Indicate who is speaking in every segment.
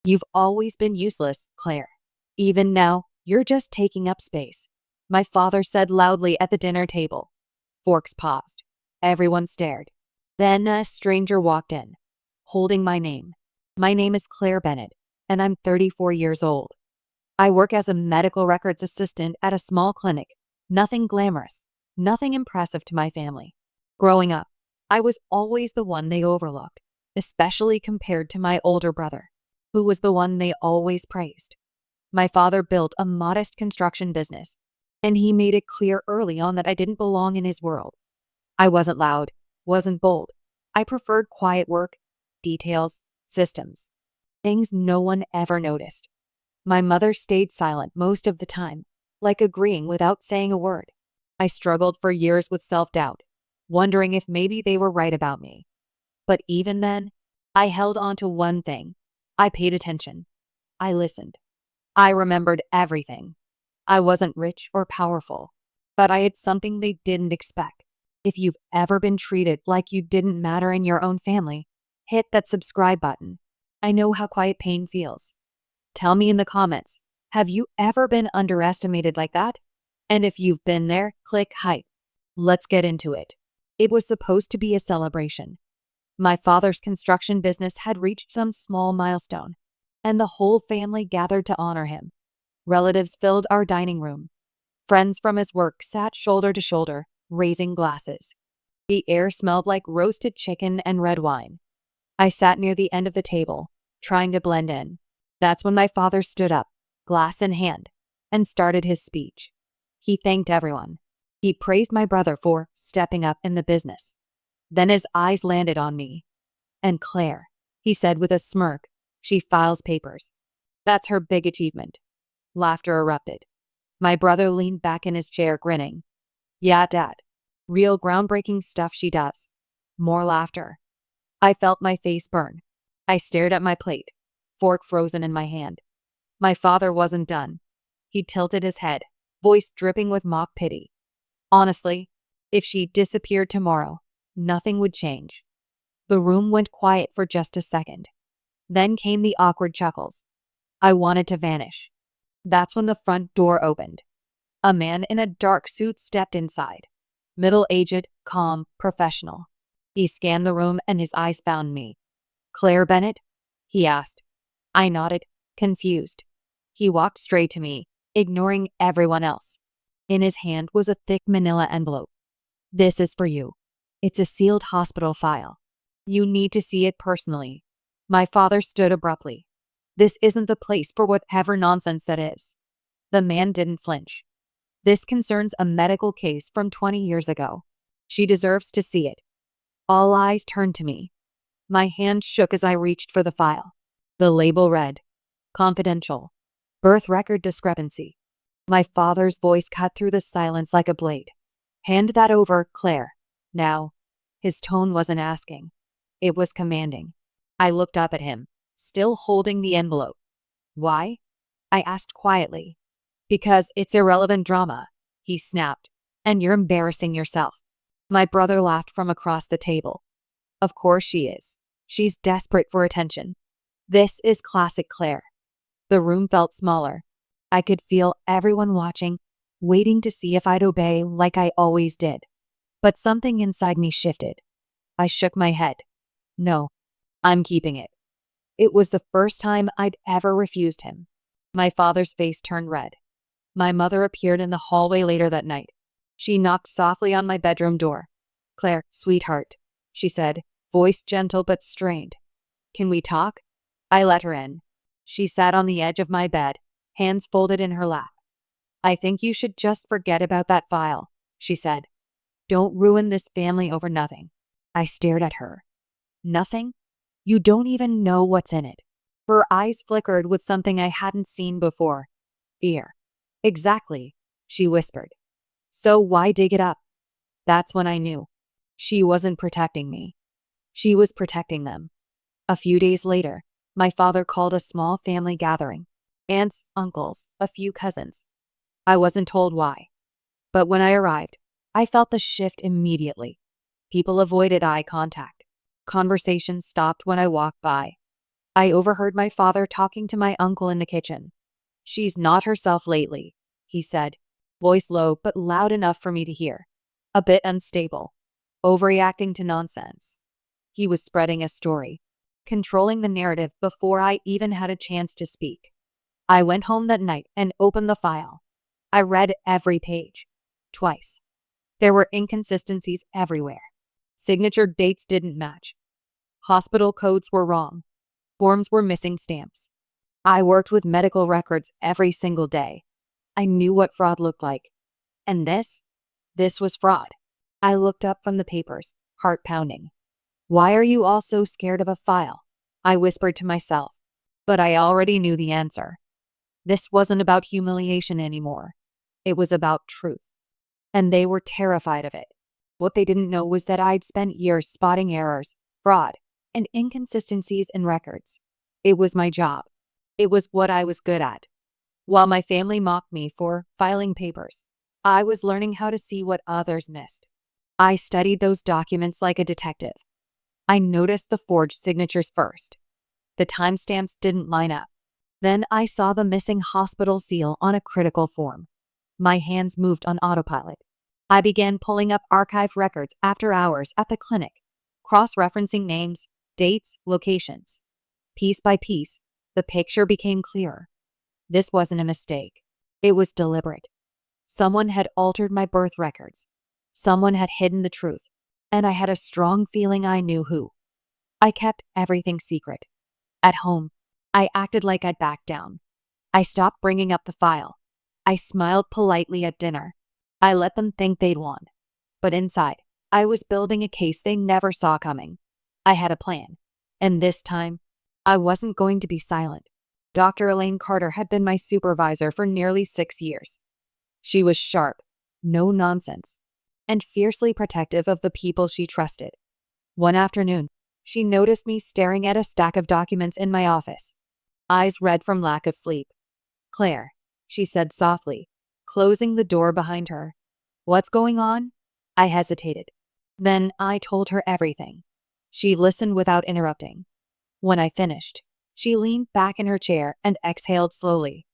Speaker 1: You've always been useless, Claire. Even now, you're just taking up space, my father said loudly at the dinner table. Forks paused. Everyone stared. Then a stranger walked in, holding my name. My name is Claire Bennett, and I'm 34 years old. I work as a medical records assistant at a small clinic. Nothing glamorous, nothing impressive to my family. Growing up, I was always the one they overlooked, especially compared to my older brother, who was the one they always praised. My father built a modest construction business, and he made it clear early on that I didn't belong in his world. I wasn't loud, wasn't bold. I preferred quiet work, details, systems, things no one ever noticed. My mother stayed silent most of the time, like agreeing without saying a word. I struggled for years with self-doubt, wondering if maybe they were right about me. But even then, I held on to one thing. I paid attention. I listened. I remembered everything. I wasn't rich or powerful, but I had something they didn't expect. If you've ever been treated like you didn't matter in your own family, hit that subscribe button. I know how quiet pain feels. Tell me in the comments, have you ever been underestimated like that? And if you've been there, click hype. Let's get into it. It was supposed to be a celebration. My father's construction business had reached some small milestone, and the whole family gathered to honor him. Relatives filled our dining room. Friends from his work sat shoulder to shoulder, raising glasses. The air smelled like roasted chicken and red wine. I sat near the end of the table, trying to blend in. That's when my father stood up, glass in hand, and started his speech. He thanked everyone. He praised my brother for stepping up in the business. Then his eyes landed on me. And Claire, he said with a smirk, she files papers. That's her big achievement. Laughter erupted. My brother leaned back in his chair, grinning. Yeah, Dad. Real groundbreaking stuff she does. More laughter. I felt my face burn. I stared at my plate, fork frozen in my hand. My father wasn't done. He tilted his head, voice dripping with mock pity. Honestly, if she disappeared tomorrow, nothing would change. The room went quiet for just a second. Then came the awkward chuckles. I wanted to vanish. That's when the front door opened. A man in a dark suit stepped inside. Middle-aged, calm, professional. He scanned the room and his eyes found me. Claire Bennett? He asked. I nodded, confused. He walked straight to me, ignoring everyone else. In his hand was a thick manila envelope. This is for you. It's a sealed hospital file. You need to see it personally. My father stood abruptly. This isn't the place for whatever nonsense that is. The man didn't flinch. This concerns a medical case from 20 years ago. She deserves to see it. All eyes turned to me. My hand shook as I reached for the file. The label read, Confidential. Birth record discrepancy. My father's voice cut through the silence like a blade. Hand that over, Claire. Now. His tone wasn't asking. It was commanding. I looked up at him, still holding the envelope. Why? I asked quietly. Because it's irrelevant drama, he snapped, and you're embarrassing yourself. My brother laughed from across the table. Of course she is. She's desperate for attention. This is classic Claire. The room felt smaller. I could feel everyone watching, waiting to see if I'd obey like I always did. But something inside me shifted. I shook my head. No, I'm keeping it. It was the first time I'd ever refused him. My father's face turned red. My mother appeared in the hallway later that night. She knocked softly on my bedroom door. Claire, sweetheart, she said, voice gentle but strained. Can we talk? I let her in. She sat on the edge of my bed, hands folded in her lap. I think you should just forget about that file, she said. Don't ruin this family over nothing. I stared at her. Nothing? You don't even know what's in it. Her eyes flickered with something I hadn't seen before. Fear. Exactly, she whispered. So why dig it up? That's when I knew. She wasn't protecting me. She was protecting them. A few days later, my father called a small family gathering. Aunts, uncles, a few cousins. I wasn't told why. But when I arrived, I felt the shift immediately. People avoided eye contact. Conversations stopped when I walked by. I overheard my father talking to my uncle in the kitchen. "She's not herself lately," he said, voice low but loud enough for me to hear. "A bit unstable. Overreacting to nonsense." He was spreading a story, controlling the narrative before I even had a chance to speak. I went home that night and opened the file. I read every page. Twice. There were inconsistencies everywhere. Signature dates didn't match. Hospital codes were wrong. Forms were missing stamps. I worked with medical records every single day. I knew what fraud looked like. And this was fraud. I looked up from the papers, heart pounding. "Why are you all so scared of a file?" I whispered to myself. But I already knew the answer. This wasn't about humiliation anymore. It was about truth. And they were terrified of it. What they didn't know was that I'd spent years spotting errors, fraud, and inconsistencies in records. It was my job. It was what I was good at. While my family mocked me for filing papers, I was learning how to see what others missed. I studied those documents like a detective. I noticed the forged signatures first. The timestamps didn't line up. Then I saw the missing hospital seal on a critical form. My hands moved on autopilot. I began pulling up archived records after hours at the clinic, cross-referencing names, dates, locations. Piece by piece, the picture became clearer. This wasn't a mistake. It was deliberate. Someone had altered my birth records. Someone had hidden the truth. And I had a strong feeling I knew who. I kept everything secret. At home, I acted like I'd backed down. I stopped bringing up the file. I smiled politely at dinner. I let them think they'd won. But inside, I was building a case they never saw coming. I had a plan. And this time, I wasn't going to be silent. Dr. Elaine Carter had been my supervisor for nearly 6 years. She was sharp, no nonsense, and fiercely protective of the people she trusted. One afternoon, she noticed me staring at a stack of documents in my office, eyes red from lack of sleep. "Claire," she said softly, closing the door behind her. "What's going on?" I hesitated. Then I told her everything. She listened without interrupting. When I finished, she leaned back in her chair and exhaled slowly.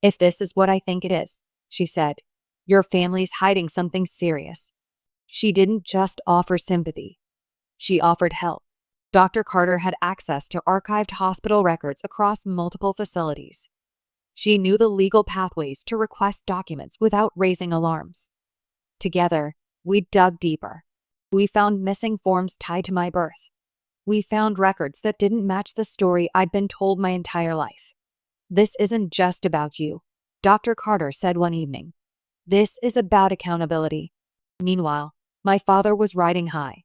Speaker 1: "If this is what I think it is," she said, "your family's hiding something serious." She didn't just offer sympathy. She offered help. Dr. Carter had access to archived hospital records across multiple facilities. She knew the legal pathways to request documents without raising alarms. Together, we dug deeper. We found missing forms tied to my birth. We found records that didn't match the story I'd been told my entire life. "This isn't just about you," Dr. Carter said one evening. "This is about accountability." Meanwhile, my father was riding high.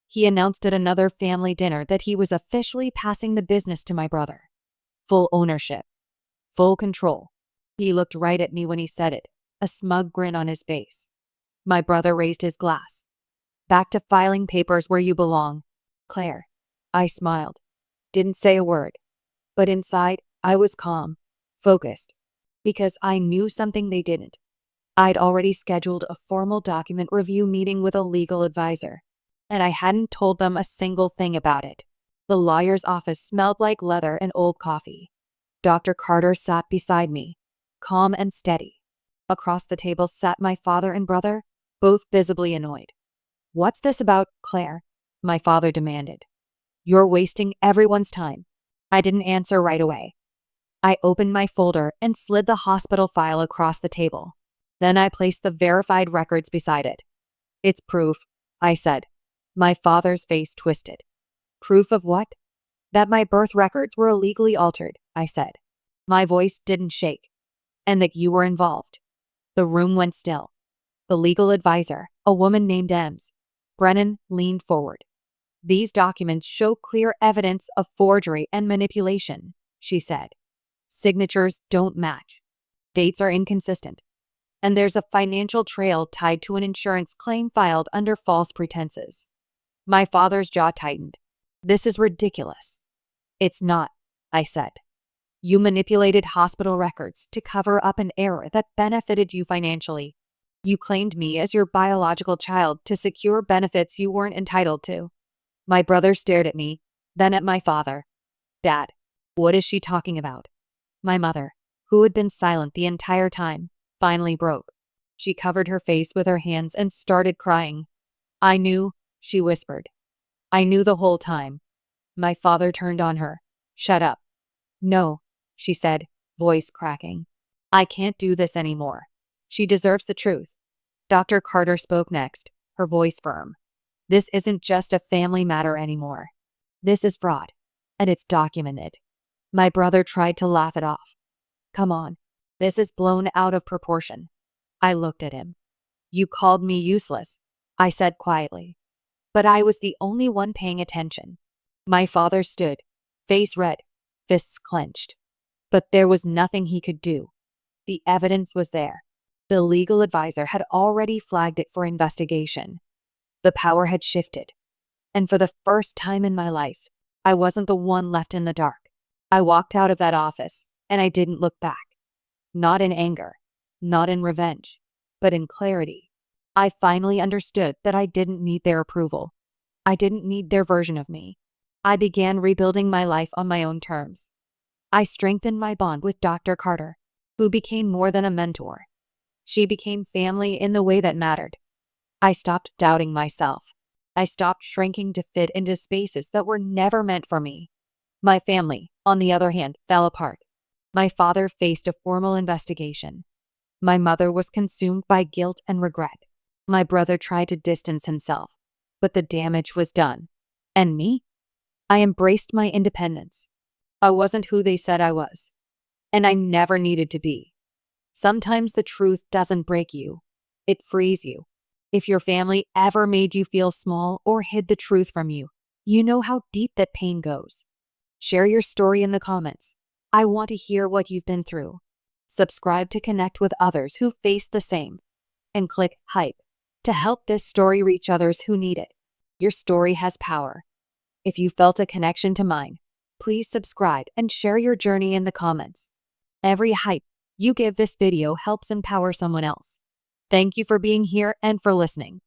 Speaker 1: He announced at another family dinner that he was officially passing the business to my brother. Full ownership. Full control. He looked right at me when he said it, a smug grin on his face. My brother raised his glass. "Back to filing papers where you belong, Claire." I smiled. Didn't say a word. But inside, I was calm, focused, because I knew something they didn't. I'd already scheduled a formal document review meeting with a legal advisor, and I hadn't told them a single thing about it. The lawyer's office smelled like leather and old coffee. Dr. Carter sat beside me, calm and steady. Across the table sat my father and brother, both visibly annoyed. "What's this about, Claire?" my father demanded. "You're wasting everyone's time." I didn't answer right away. I opened my folder and slid the hospital file across the table. Then I placed the verified records beside it. "It's proof," I said. My father's face twisted. "Proof of what?" "That my birth records were illegally altered," I said. My voice didn't shake. "And that you were involved." The room went still. The legal advisor, a woman named Ems Brennan, leaned forward. "These documents show clear evidence of forgery and manipulation," she said. "Signatures don't match. Dates are inconsistent. And there's a financial trail tied to an insurance claim filed under false pretenses." My father's jaw tightened. "This is ridiculous." "It's not," I said. "You manipulated hospital records to cover up an error that benefited you financially. You claimed me as your biological child to secure benefits you weren't entitled to." My brother stared at me, then at my father. "Dad, What is she talking about? My mother, who had been silent the entire time, finally broke. She covered her face with her hands and started crying. I knew, she whispered. I knew the whole time. My father turned on her. Shut up. No, she said, voice cracking. I can't do this anymore. She deserves the truth. Dr. Carter spoke next, her voice firm. This isn't just a family matter anymore. This is fraud, and it's documented. My brother tried to laugh it off. Come on, this is blown out of proportion. I looked at him. You called me useless, I said quietly. But I was the only one paying attention. My father stood, face red, fists clenched. But there was nothing he could do. The evidence was there. The legal advisor had already flagged it for investigation. The power had shifted. And for the first time in my life, I wasn't the one left in the dark. I walked out of that office, and I didn't look back. Not in anger, not in revenge, but in clarity. I finally understood that I didn't need their approval. I didn't need their version of me. I began rebuilding my life on my own terms. I strengthened my bond with Dr. Carter, who became more than a mentor. She became family in the way that mattered. I stopped doubting myself. I stopped shrinking to fit into spaces that were never meant for me. My family, on the other hand, fell apart. My father faced a formal investigation. My mother was consumed by guilt and regret. My brother tried to distance himself, but the damage was done. And me? I embraced my independence. I wasn't who they said I was, and I never needed to be. Sometimes the truth doesn't break you. It frees you. If your family ever made you feel small or hid the truth from you, you know how deep that pain goes. Share your story in the comments. I want to hear what you've been through. Subscribe to connect with others who face the same. And click Hype to help this story reach others who need it. Your story has power. If you felt a connection to mine, please subscribe and share your journey in the comments. Every hype you give this video helps empower someone else. Thank you for being here and for listening.